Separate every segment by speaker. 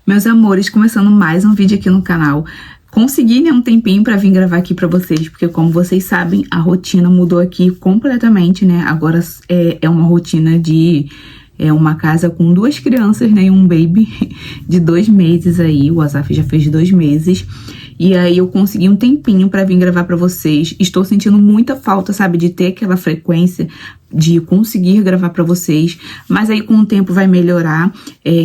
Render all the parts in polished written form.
Speaker 1: Meus amores, começando mais um vídeo aqui no canal. Consegui, né, um tempinho pra vir gravar aqui pra vocês, porque como vocês sabem, a rotina mudou aqui completamente, né? Agora é uma rotina de uma casa com 2 crianças, né, e um baby de 2 meses aí. O Asaf já fez 2 meses. E aí eu consegui um tempinho pra vir gravar pra vocês. Estou sentindo muita falta, sabe, de ter aquela frequência, de conseguir gravar pra vocês. Mas aí com o tempo vai melhorar.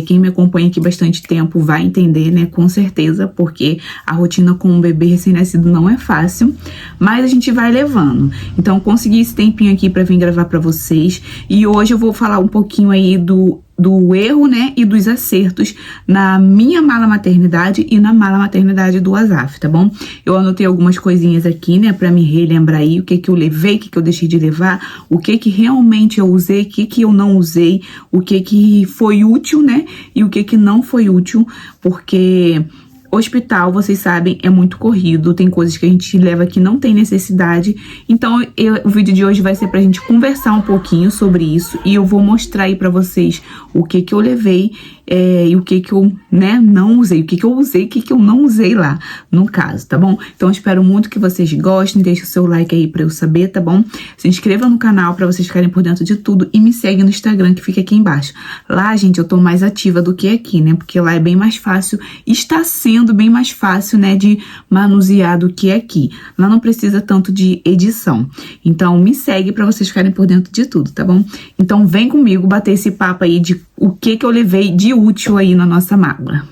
Speaker 1: Quem me acompanha aqui bastante tempo vai entender, né, com certeza. Porque a rotina com um bebê recém-nascido não é fácil. Mas a gente vai levando. Então eu consegui esse tempinho aqui pra vir gravar pra vocês. E hoje eu vou falar um pouquinho aí do erro, né, e dos acertos na minha mala maternidade e na mala maternidade do Asaf, tá bom? Eu anotei algumas coisinhas aqui, né, pra me relembrar aí o que que eu levei, o que que eu deixei de levar, o que que realmente eu usei, o que que eu não usei, o que que foi útil, né, e o que que não foi útil, porque hospital, vocês sabem, é muito corrido, tem coisas que a gente leva que não tem necessidade. Então, o vídeo de hoje vai ser pra gente conversar um pouquinho sobre isso. E eu vou mostrar aí pra vocês o que que eu levei e o que que eu, né, não usei. O que que eu usei e o que que eu não usei lá, no caso, tá bom? Então, eu espero muito que vocês gostem. Deixe o seu like aí pra eu saber, tá bom? Se inscreva no canal pra vocês ficarem por dentro de tudo. E me segue no Instagram, que fica aqui embaixo. Lá, gente, eu tô mais ativa do que aqui, né? Porque lá é bem mais fácil. Está sendo bem mais fácil, né, de manusear do que aqui. Lá não precisa tanto de edição. Então, me segue pra vocês ficarem por dentro de tudo, tá bom? Então, vem comigo bater esse papo aí de o que que eu levei de útil aí na nossa mala.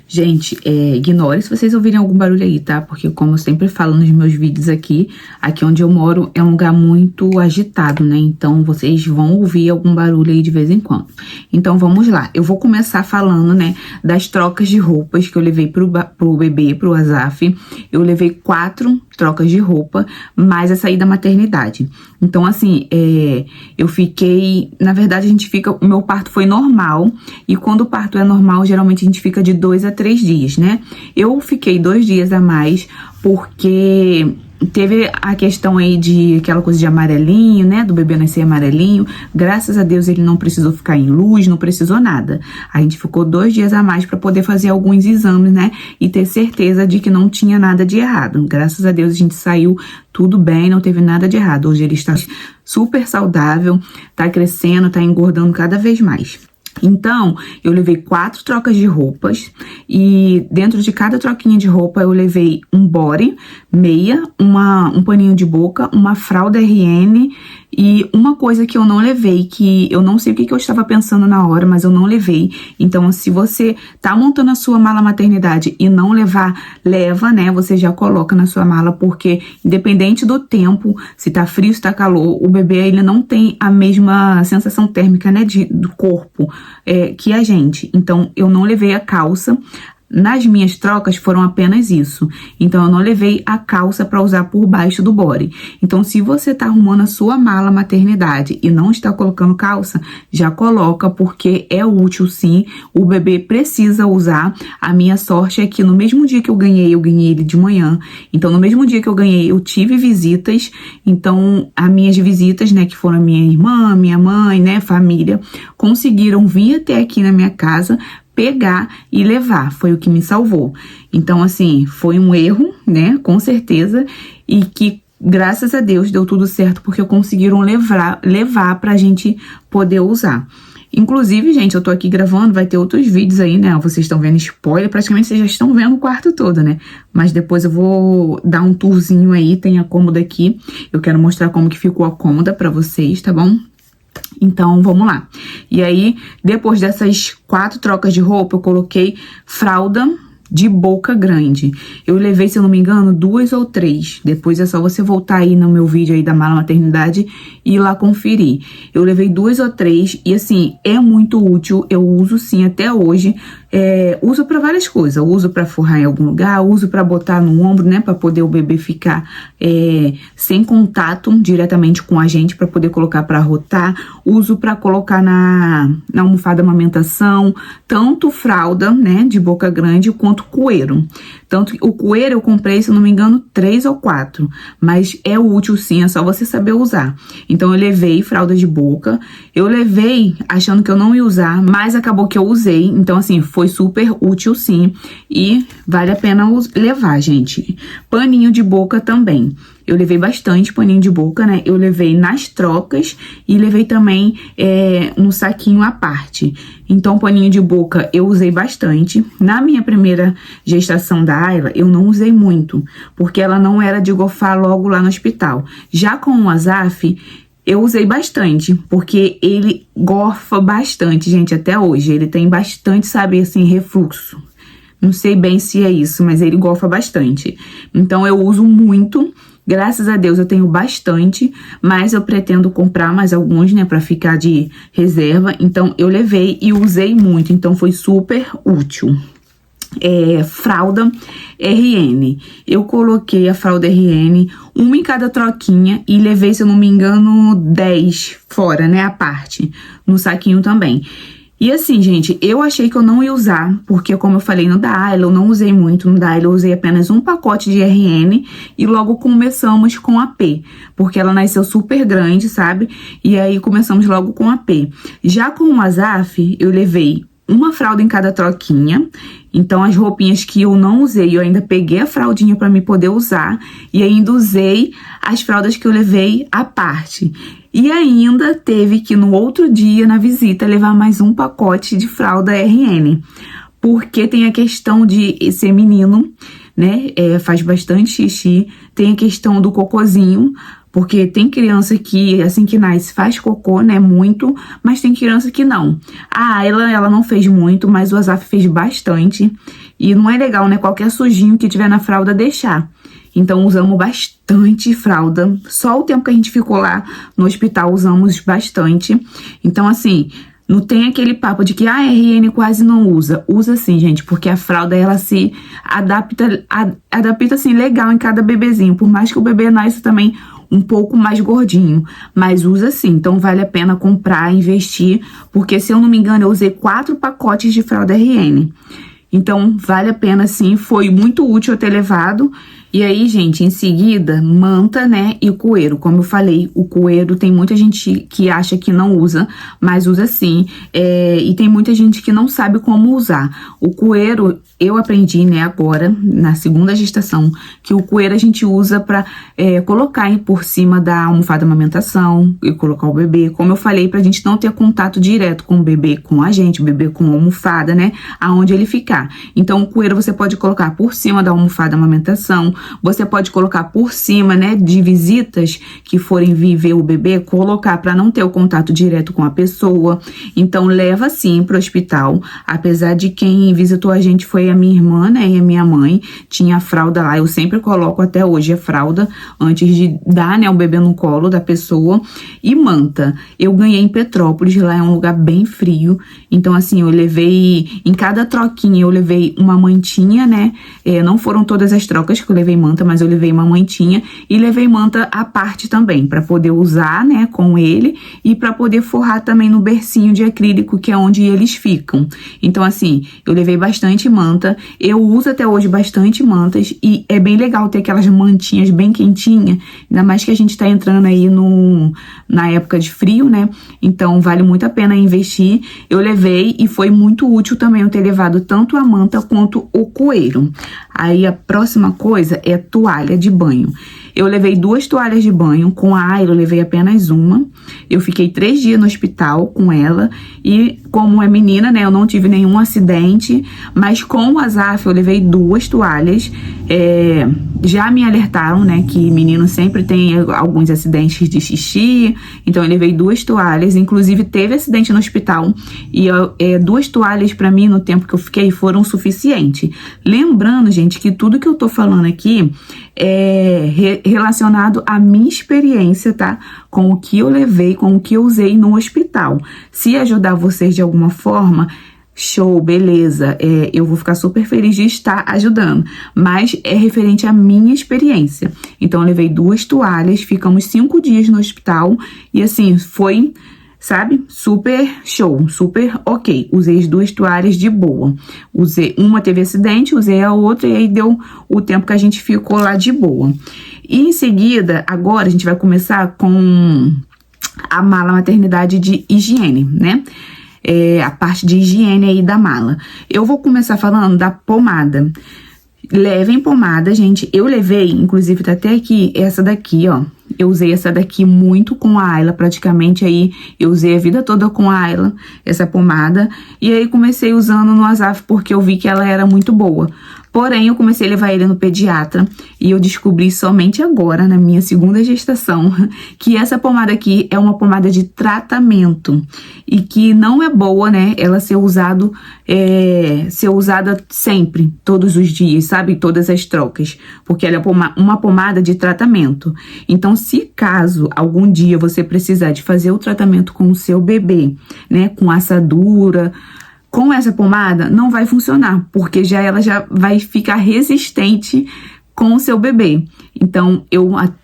Speaker 1: Gente, ignore se vocês ouvirem algum barulho aí, tá? Porque como eu sempre falo nos meus vídeos aqui onde eu moro é um lugar muito agitado, né? Então, vocês vão ouvir algum barulho aí de vez em quando. Então, vamos lá. Eu vou começar falando, né, das trocas de roupas que eu levei pro bebê, pro Asaf. Eu levei 4 trocas de roupa, mais a saída da maternidade. Então, assim, eu fiquei... Na verdade, o meu parto foi normal. E quando o parto é normal, geralmente a gente fica de 2 a 3 dias, né? Eu fiquei 2 dias a mais, porque teve a questão aí de aquela coisa de amarelinho, né? Do bebê nascer amarelinho. Graças a Deus ele não precisou ficar em luz, não precisou nada. A gente ficou 2 dias a mais para poder fazer alguns exames, né? E ter certeza de que não tinha nada de errado. Graças a Deus a gente saiu tudo bem, não teve nada de errado. Hoje ele está super saudável, tá crescendo, tá engordando cada vez mais. Então, eu levei 4 trocas de roupas e dentro de cada troquinha de roupa eu levei um body, meia, um paninho de boca, uma fralda RN e uma coisa que eu não levei, que eu não sei o que eu estava pensando na hora, mas eu não levei. Então, se você tá montando a sua mala maternidade e não levar, leva, né? Você já coloca na sua mala, porque independente do tempo, se tá frio, se tá calor, o bebê, ele não tem a mesma sensação térmica, né, do corpo que a gente. Então, eu não levei a calça. Nas minhas trocas foram apenas isso. Então, eu não levei a calça para usar por baixo do body. Então, se você tá arrumando a sua mala maternidade e não está colocando calça, já coloca, porque é útil sim. O bebê precisa usar. A minha sorte é que no mesmo dia que eu ganhei ele de manhã. Então, no mesmo dia que eu ganhei, eu tive visitas. Então, as minhas visitas, né, que foram a minha irmã, minha mãe, né, família, conseguiram vir até aqui na minha casa, pegar e levar, foi o que me salvou. Então, assim, foi um erro, né, com certeza, e que, graças a Deus, deu tudo certo, porque conseguiram levar pra gente poder usar. Inclusive, gente, eu tô aqui gravando, vai ter outros vídeos aí, né, vocês estão vendo spoiler, praticamente vocês já estão vendo o quarto todo, né, mas depois eu vou dar um tourzinho aí, tem a cômoda aqui, eu quero mostrar como que ficou a cômoda pra vocês, tá bom? Então, vamos lá. E aí, depois dessas 4 trocas de roupa, eu coloquei fralda de boca grande. Eu levei, se eu não me engano, 2 ou 3. Depois é só você voltar aí no meu vídeo aí da mala maternidade e ir lá conferir. Eu levei 2 ou 3 e, assim, é muito útil. Eu uso, sim, até hoje. Uso pra várias coisas. Uso pra forrar em algum lugar, uso pra botar no ombro, né? Pra poder o bebê ficar sem contato diretamente com a gente, pra poder colocar pra rotar. Uso pra colocar na almofada amamentação. Tanto fralda, né? De boca grande, quanto coeiro. Tanto o coeiro eu comprei, se eu não me engano, 3 ou 4. Mas é útil sim, é só você saber usar. Então eu levei fralda de boca. Eu levei achando que eu não ia usar, mas acabou que eu usei. Então assim, foi foi super útil sim, e vale a pena levar, gente. Paninho de boca também. Eu levei bastante paninho de boca, né? Eu levei nas trocas e levei também um saquinho à parte. Então, paninho de boca eu usei bastante. Na minha primeira gestação da Ayla, eu não usei muito, porque ela não era de gofar logo lá no hospital. Já com o Azaf, eu usei bastante, porque ele gorfa bastante, gente, até hoje. Ele tem bastante, sabe, assim, refluxo. Não sei bem se é isso, mas ele gorfa bastante. Então, eu uso muito. Graças a Deus eu tenho bastante, mas eu pretendo comprar mais alguns, né, pra ficar de reserva. Então, eu levei e usei muito, então foi super útil. Fralda RN. Eu coloquei a fralda RN, uma em cada troquinha, e levei, se eu não me engano, 10 fora, né, a parte, no saquinho também. E assim, gente, eu achei que eu não ia usar, porque como eu falei, no da Ayla eu não usei muito, no da Ayla eu usei apenas um pacote de RN e logo começamos com a P, porque ela nasceu super grande, sabe? E aí começamos logo com a P. Já com o Azaf, eu levei uma fralda em cada troquinha. Então, as roupinhas que eu não usei, eu ainda peguei a fraldinha para me poder usar. E ainda usei as fraldas que eu levei à parte. E ainda teve que, no outro dia, na visita, levar mais um pacote de fralda RN. Porque tem a questão de ser menino, né? Faz bastante xixi. Tem a questão do cocôzinho. Porque tem criança que, assim que nasce, faz cocô, né, muito, mas tem criança que não. Ela não fez muito, mas o Azaf fez bastante. E não é legal, né, qualquer sujinho que tiver na fralda deixar. Então, usamos bastante fralda. Só o tempo que a gente ficou lá no hospital, usamos bastante. Então, assim, não tem aquele papo de que a RN quase não usa. Usa sim, gente, porque a fralda, ela se adapta assim, legal em cada bebezinho. Por mais que o bebê nasça também um pouco mais gordinho, mas usa sim, então vale a pena comprar, investir, porque se eu não me engano eu usei 4 pacotes de fralda RN, então vale a pena sim, foi muito útil eu ter levado. E aí, gente, em seguida, manta, né, e o coeiro. Como eu falei, o coeiro tem muita gente que acha que não usa, mas usa sim. E tem muita gente que não sabe como usar. O coeiro, eu aprendi, né, agora, na segunda gestação, que o coeiro a gente usa pra colocar por cima da almofada amamentação e colocar o bebê. Como eu falei, pra gente não ter contato direto com o bebê, com a gente, o bebê com a almofada, né, aonde ele ficar. Então, o coeiro você pode colocar por cima da almofada amamentação. Você pode colocar por cima, né, de visitas que forem vir ver o bebê, colocar para não ter o contato direto com a pessoa. Então, leva sim pro hospital. Apesar de quem visitou a gente foi a minha irmã, né, e a minha mãe. Tinha a fralda lá. Eu sempre coloco até hoje a fralda antes de dar, né, o bebê no colo da pessoa. E manta. Eu ganhei em Petrópolis, lá é um lugar bem frio. Então, assim, eu levei, em cada troquinha, eu levei uma mantinha, né? Não foram todas as trocas que eu levei manta, mas eu levei uma mantinha e levei manta à parte também, para poder usar, né, com ele e para poder forrar também no bercinho de acrílico, que é onde eles ficam. Então, assim, eu levei bastante manta, eu uso até hoje bastante mantas e é bem legal ter aquelas mantinhas bem quentinhas, ainda mais que a gente tá entrando aí na época de frio, né? Então, vale muito a pena investir. Eu levei e foi muito útil também eu ter levado tanto a manta quanto o coeiro. Aí, a próxima coisa é toalha de banho. Eu levei 2 toalhas de banho, com a Ayla eu levei apenas uma. Eu fiquei 3 dias no hospital com ela e como é menina, né, eu não tive nenhum acidente, mas com o Azaf eu levei 2 toalhas. Já me alertaram, né, que menino sempre tem alguns acidentes de xixi, então eu levei 2 toalhas, inclusive teve acidente no hospital e 2 toalhas pra mim no tempo que eu fiquei foram suficientes. Lembrando, gente, que tudo que eu tô falando aqui é relacionado à minha experiência, tá? Com o que eu levei, com o que eu usei no hospital. Se ajudar vocês de alguma forma, show, beleza, eu vou ficar super feliz de estar ajudando, mas é referente à minha experiência. Então, eu levei 2 toalhas, ficamos 5 dias no hospital e assim, foi, sabe, super show, super ok. Usei as 2 toalhas de boa. Usei, uma teve acidente, usei a outra e aí deu o tempo que a gente ficou lá de boa. E em seguida, agora a gente vai começar com a mala maternidade de higiene, né? a parte de higiene aí da mala. Eu vou começar falando da pomada. Levem pomada, gente. Eu levei, inclusive tá até aqui, essa daqui, ó. Eu usei essa daqui muito com a Ayla, praticamente aí eu usei a vida toda com a Ayla, essa pomada. E aí comecei usando no Azaf porque eu vi que ela era muito boa. Porém, eu comecei a levar ele no pediatra e eu descobri somente agora, na minha segunda gestação, que essa pomada aqui é uma pomada de tratamento e que não é boa, né, ela ser usada sempre, todos os dias, sabe, todas as trocas, porque ela é uma pomada de tratamento. Então, se caso algum dia você precisar de fazer o tratamento com o seu bebê, né, com assadura, com essa pomada não vai funcionar, porque ela já vai ficar resistente com o seu bebê. Então,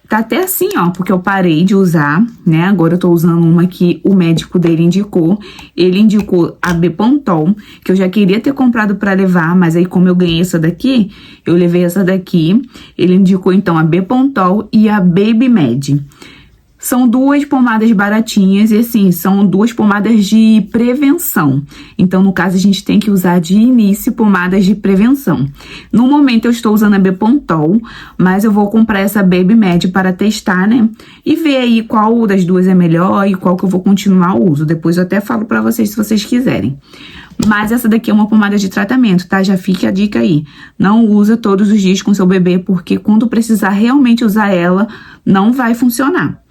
Speaker 1: tá até assim, ó, porque eu parei de usar, né? Agora eu tô usando uma que o médico dele indicou. Ele indicou a Bepantol, que eu já queria ter comprado pra levar, mas aí como eu ganhei essa daqui, eu levei essa daqui. Ele indicou, então, a Bepantol e a Baby Med. São duas pomadas baratinhas e, assim, são duas pomadas de prevenção. Então, no caso, a gente tem que usar de início pomadas de prevenção. No momento, eu estou usando a Bepantol, mas eu vou comprar essa Baby Med para testar, né? E ver aí qual das duas é melhor e qual que eu vou continuar o uso. Depois eu até falo pra vocês se vocês quiserem. Mas essa daqui é uma pomada de tratamento, tá? Já fique a dica aí. Não usa todos os dias com seu bebê, porque quando precisar realmente usar ela, não vai funcionar.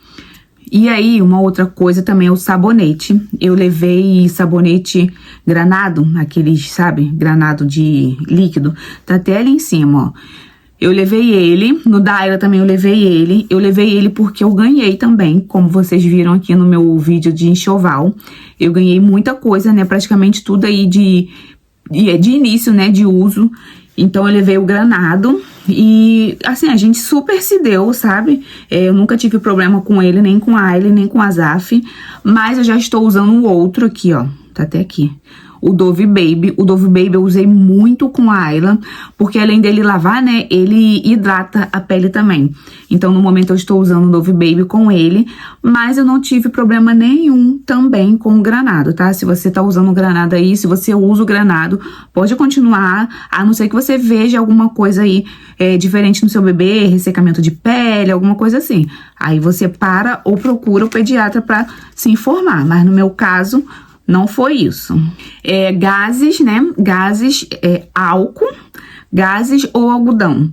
Speaker 1: E aí, uma outra coisa também é o sabonete. Eu levei sabonete granado, aqueles, sabe, granado de líquido. Tá até ali em cima, ó. Eu levei ele, no Daila também eu levei ele. Eu levei ele porque eu ganhei também, como vocês viram aqui no meu vídeo de enxoval. Eu ganhei muita coisa, né, praticamente tudo aí de início, né, de uso. Então, eu levei o granado e, assim, a gente super se deu, sabe? Eu nunca tive problema com ele, nem com a Ayla, nem com a Azaf. Mas eu já estou usando o outro aqui, ó. Tá até aqui. O Dove Baby. O Dove Baby eu usei muito com a Ayla, porque além dele lavar, né, ele hidrata a pele também. Então, no momento eu estou usando o Dove Baby com ele, mas eu não tive problema nenhum também com o granado, tá? Se você tá usando o granado aí, se você usa o granado, pode continuar, a não ser que você veja alguma coisa aí diferente no seu bebê, ressecamento de pele, alguma coisa assim. Aí você para ou procura o pediatra pra se informar, mas no meu caso não foi isso. Gases, né? Gases, álcool, gases ou algodão.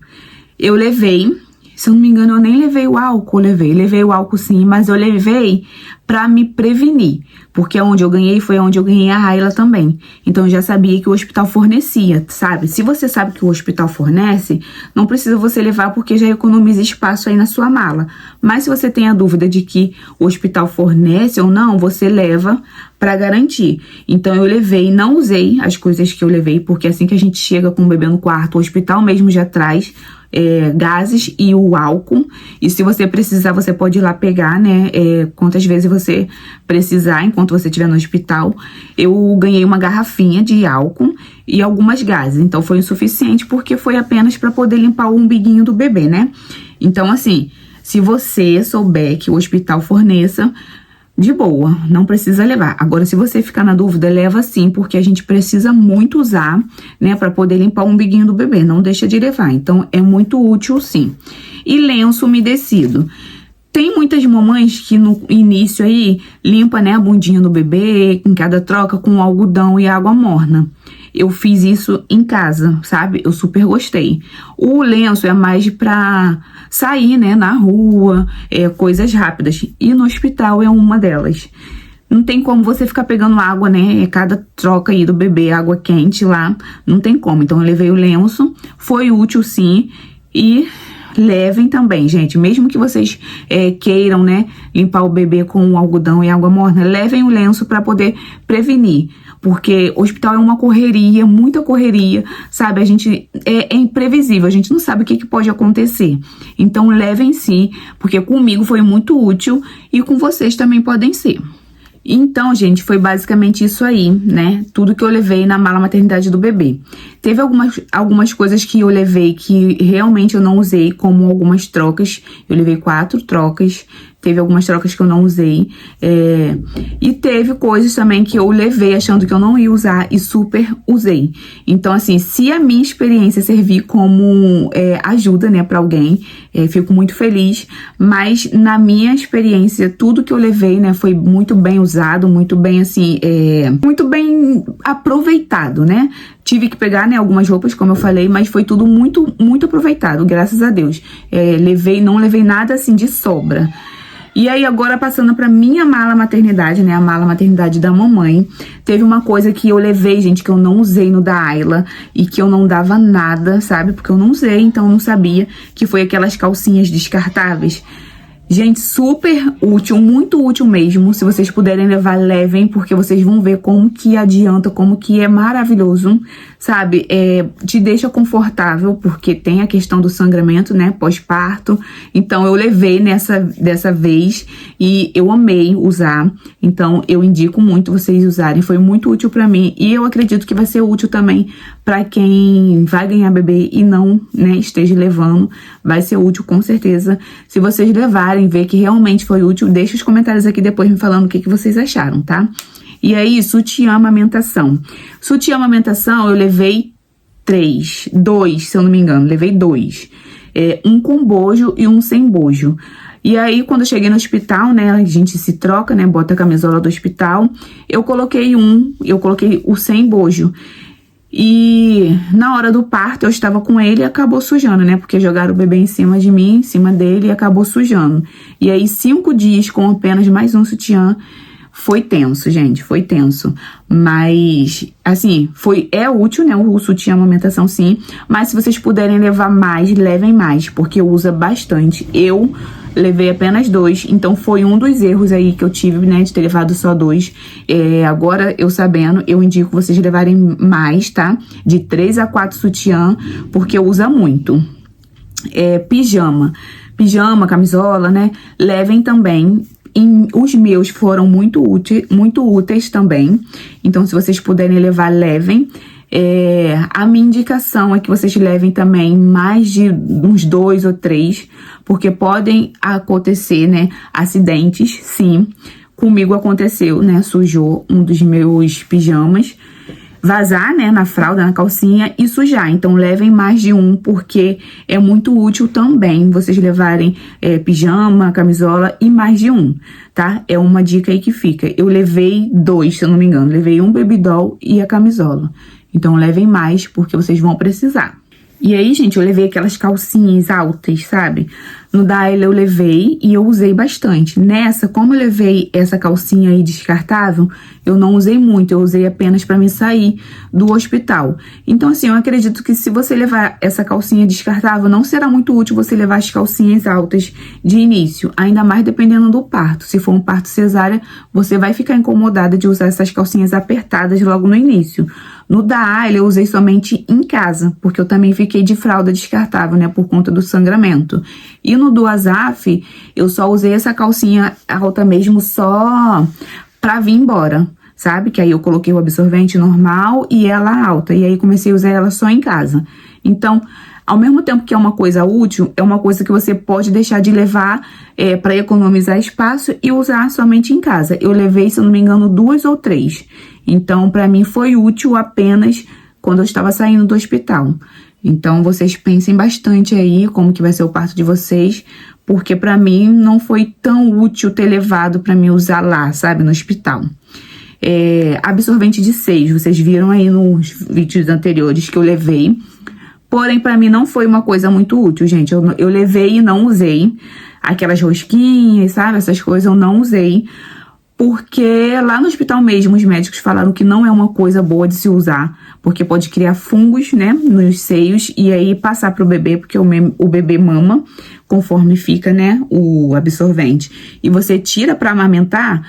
Speaker 1: Eu levei, se eu não me engano, eu nem levei o álcool, levei o álcool sim, mas eu levei pra me prevenir, porque onde eu ganhei foi onde eu ganhei a Ayla também. Então eu já sabia que o hospital fornecia, sabe? Se você sabe que o hospital fornece, não precisa você levar porque já economiza espaço aí na sua mala. Mas se você tem a dúvida de que o hospital fornece ou não, você leva pra garantir. Então eu levei, não usei as coisas que eu levei, porque assim que a gente chega com o bebê no quarto, o hospital mesmo já traz gases e o álcool. E se você precisar, você pode ir lá pegar, né? Quantas vezes você precisar, enquanto você estiver no hospital. Eu ganhei uma garrafinha de álcool e algumas gases. Então, foi o suficiente, porque foi apenas para poder limpar o umbiguinho do bebê, né? Então, assim, se você souber que o hospital forneça, de boa, não precisa levar. Agora, se você ficar na dúvida, leva sim, porque a gente precisa muito usar, né, pra poder limpar o umbiguinho do bebê, não deixa de levar. Então, é muito útil sim. E lenço umedecido. Tem muitas mamães que no início aí, limpa, né, a bundinha do bebê, em cada troca, com algodão e água morna. Eu fiz isso em casa, sabe? Eu super gostei. O lenço é mais pra sair, né, na rua, coisas rápidas. E no hospital é uma delas. Não tem como você ficar pegando água, né, cada troca aí do bebê, água quente lá, não tem como. Então, eu levei o lenço, foi útil sim, e levem também, gente. Mesmo que vocês queiram, né, limpar o bebê com algodão e água morna, levem o lenço para poder prevenir. Porque o hospital é uma correria, muita correria, sabe? A gente é imprevisível, a gente não sabe o que pode acontecer. Então, levem sim, porque comigo foi muito útil e com vocês também podem ser. Então, gente, foi basicamente isso aí, né? Tudo que eu levei na mala maternidade do bebê. Teve algumas coisas que eu levei que realmente eu não usei, como algumas trocas. Eu levei 4 trocas. teve algumas trocas que eu não usei, e teve coisas também que eu levei achando que eu não ia usar e super usei. Então, assim, se a minha experiência servir como ajuda, né, pra alguém, fico muito feliz, mas na minha experiência, tudo que eu levei, né, foi muito bem usado, muito bem, assim, muito bem aproveitado, né? Tive que pegar, né, algumas roupas, como eu falei, mas foi tudo muito, muito aproveitado, graças a Deus. Não levei nada, assim, de sobra. E aí, agora passando pra minha mala maternidade, né, a mala maternidade da mamãe, teve uma coisa que eu levei, gente, que eu não usei no da Ayla e que eu não dava nada, sabe? Porque eu não usei, então eu não sabia, que foi aquelas calcinhas descartáveis. Gente, super útil, muito útil mesmo. Se vocês puderem levar, levem, porque vocês vão ver como que adianta, como que é maravilhoso, sabe? Te deixa confortável, porque tem a questão do sangramento, né, pós-parto. Então, eu levei dessa vez e eu amei usar. Então, eu indico muito vocês usarem. Foi muito útil pra mim e eu acredito que vai ser útil também pra quem vai ganhar bebê e não, né, esteja levando. Vai ser útil, com certeza. Se vocês levarem, ver que realmente foi útil, deixa os comentários aqui depois me falando o que vocês acharam, tá? E aí, sutiã amamentação. Sutiã amamentação, eu levei dois, se eu não me engano, levei 2. Um com bojo e um sem bojo. E aí, quando eu cheguei no hospital, né, a gente se troca, né, bota a camisola do hospital, eu coloquei o sem bojo. E na hora do parto eu estava com ele e acabou sujando, né? Porque jogaram o bebê em cima de mim, em cima dele, e acabou sujando. E aí 5 dias com apenas mais um sutiã foi tenso, gente, foi tenso. Mas, assim, é útil, né, o sutiã amamentação, sim. Mas se vocês puderem levar mais, levem mais, porque usa bastante. Eu levei apenas 2, então foi um dos erros aí que eu tive, né, de ter levado só 2. Agora, eu sabendo, eu indico vocês levarem mais, tá? De 3 a 4 sutiã, porque usa muito. Pijama, camisola, né? Levem também. Os meus foram muito úteis também. Então, se vocês puderem levar, levem. A minha indicação é que vocês levem também mais de uns 2 ou 3, porque podem acontecer, né, acidentes, sim. Comigo aconteceu, né, sujou um dos meus pijamas, vazar, né, na fralda, na calcinha e sujar. Então, levem mais de um, porque é muito útil também vocês levarem pijama, camisola e mais de um, tá? É uma dica aí que fica. Eu levei 2, se eu não me engano. Levei um baby doll e a camisola. Então, levem mais, porque vocês vão precisar. E aí, gente, eu levei aquelas calcinhas altas, sabe? No da Ayla eu levei e eu usei bastante. Nessa, como eu levei essa calcinha aí descartável, eu não usei muito. Eu usei apenas pra me sair do hospital. Então, assim, eu acredito que se você levar essa calcinha descartável, não será muito útil você levar as calcinhas altas de início. Ainda mais dependendo do parto. Se for um parto cesárea, você vai ficar incomodada de usar essas calcinhas apertadas logo no início. No da Ayla, eu usei somente em casa, porque eu também fiquei de fralda descartável, né, por conta do sangramento. E no do Azaf, eu só usei essa calcinha alta mesmo só pra vir embora, sabe? Que aí eu coloquei o absorvente normal e ela alta, e aí comecei a usar ela só em casa. Então, ao mesmo tempo que é uma coisa útil, é uma coisa que você pode deixar de levar para economizar espaço e usar somente em casa. Eu levei, se eu não me engano, 2 ou 3. Então, para mim foi útil apenas quando eu estava saindo do hospital. Então, vocês pensem bastante aí como que vai ser o parto de vocês, porque para mim não foi tão útil ter levado para mim usar lá, sabe, no hospital. Absorvente de seios, vocês viram aí nos vídeos anteriores que eu levei. Porém, pra mim não foi uma coisa muito útil, gente. Eu levei e não usei. Aquelas rosquinhas, sabe? Essas coisas eu não usei. Porque lá no hospital mesmo, os médicos falaram que não é uma coisa boa de se usar. Porque pode criar fungos, né? Nos seios e aí passar pro bebê. Porque o bebê mama conforme fica, né? O absorvente. E você tira pra amamentar,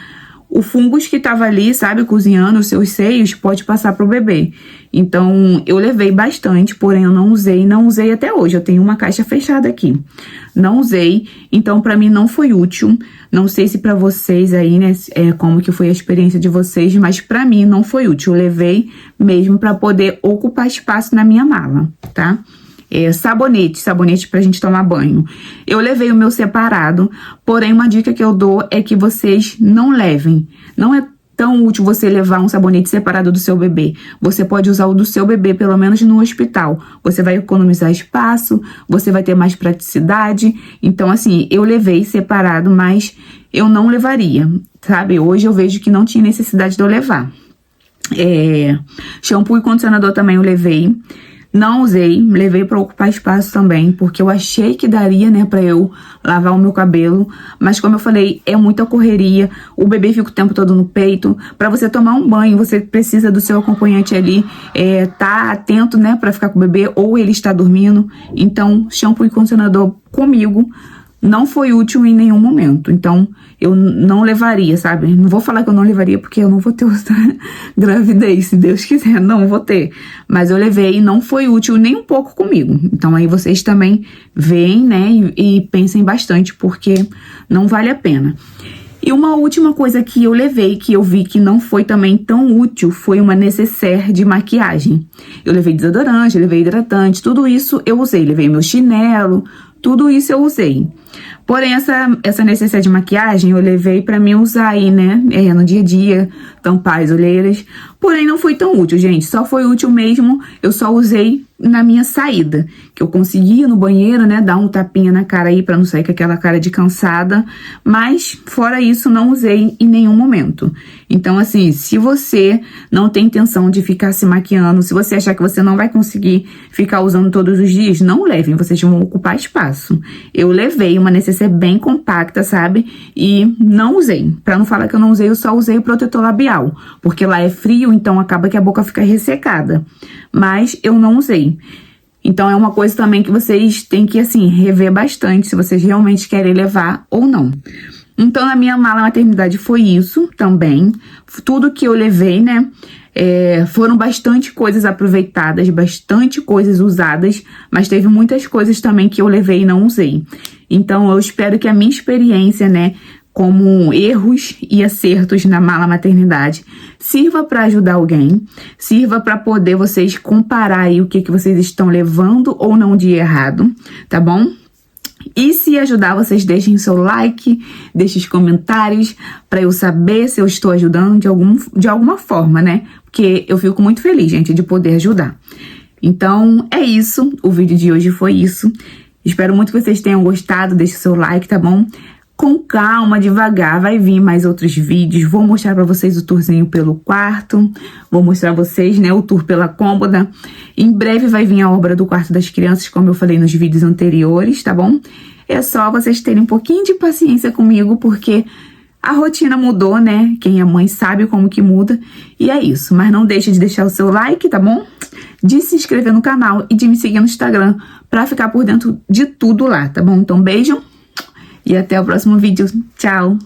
Speaker 1: o fungus que tava ali, sabe, cozinhando os seus seios, pode passar pro bebê. Então, eu levei bastante, porém eu não usei até hoje. Eu tenho uma caixa fechada aqui. Não usei, então pra mim não foi útil. Não sei se pra vocês aí, né, como que foi a experiência de vocês, mas pra mim não foi útil. Eu levei mesmo pra poder ocupar espaço na minha mala, tá? sabonete pra gente tomar banho. Eu levei o meu separado, porém uma dica que eu dou é que vocês não levem. Não é tão útil você levar um sabonete separado do seu bebê. Você pode usar o do seu bebê, pelo menos no hospital. Você vai economizar espaço, você vai ter mais praticidade. Então, assim, eu levei separado, mas eu não levaria, sabe? Hoje eu vejo que não tinha necessidade de eu levar. Shampoo e condicionador também eu levei. Não usei, levei para ocupar espaço também, porque eu achei que daria, né, para eu lavar o meu cabelo, mas como eu falei, é muita correria, o bebê fica o tempo todo no peito. Para você tomar um banho, você precisa do seu acompanhante ali, tá atento, né, para ficar com o bebê, ou ele está dormindo. Então, shampoo e condicionador comigo não foi útil em nenhum momento, então eu não levaria, sabe? Não vou falar que eu não levaria porque eu não vou ter outra gravidez, se Deus quiser, não vou ter. Mas eu levei e não foi útil nem um pouco comigo. Então aí vocês também veem, né, e pensem bastante, porque não vale a pena. E uma última coisa que eu levei, que eu vi que não foi também tão útil, foi uma necessaire de maquiagem. Eu levei desodorante, eu levei hidratante, tudo isso eu usei. Levei meu chinelo, tudo isso eu usei. Porém, essa necessaire de maquiagem eu levei pra mim usar aí, né, no dia a dia, tampar as olheiras. Porém, não foi tão útil, gente. Só foi útil mesmo, eu só usei na minha saída. Que eu conseguia no banheiro, né, dar um tapinha na cara aí pra não sair com aquela cara de cansada. Mas, fora isso, não usei em nenhum momento. Então, assim, se você não tem intenção de ficar se maquiando, se você achar que você não vai conseguir ficar usando todos os dias, não levem, vocês vão ocupar espaço. Eu levei uma necessaire bem compacta, sabe? E não usei. Pra não falar que eu não usei, eu só usei o protetor labial. Porque lá é frio, então acaba que a boca fica ressecada. Mas eu não usei. Então é uma coisa também que vocês têm que, assim, rever bastante se vocês realmente querem levar ou não. Então, na minha mala maternidade foi isso também. Tudo que eu levei, né? Foram bastante coisas aproveitadas, bastante coisas usadas, mas teve muitas coisas também que eu levei e não usei. Então, eu espero que a minha experiência, né, como erros e acertos na mala maternidade, sirva para ajudar alguém, sirva para poder vocês comparar aí o que vocês estão levando ou não de errado, tá bom? E se ajudar, vocês deixem seu like, deixem os comentários para eu saber se eu estou ajudando de alguma forma, né? Porque eu fico muito feliz, gente, de poder ajudar. Então, é isso. O vídeo de hoje foi isso. Espero muito que vocês tenham gostado. Deixe o seu like, tá bom? Com calma, devagar, vai vir mais outros vídeos. Vou mostrar pra vocês o tourzinho pelo quarto. Vou mostrar pra vocês, né, o tour pela cômoda. Em breve vai vir a obra do quarto das crianças, como eu falei nos vídeos anteriores, tá bom? É só vocês terem um pouquinho de paciência comigo, porque a rotina mudou, né? Quem é mãe sabe como que muda. E é isso. Mas não deixe de deixar o seu like, tá bom? De se inscrever no canal e de me seguir no Instagram pra ficar por dentro de tudo lá, tá bom? Então, beijo. E até o próximo vídeo. Tchau!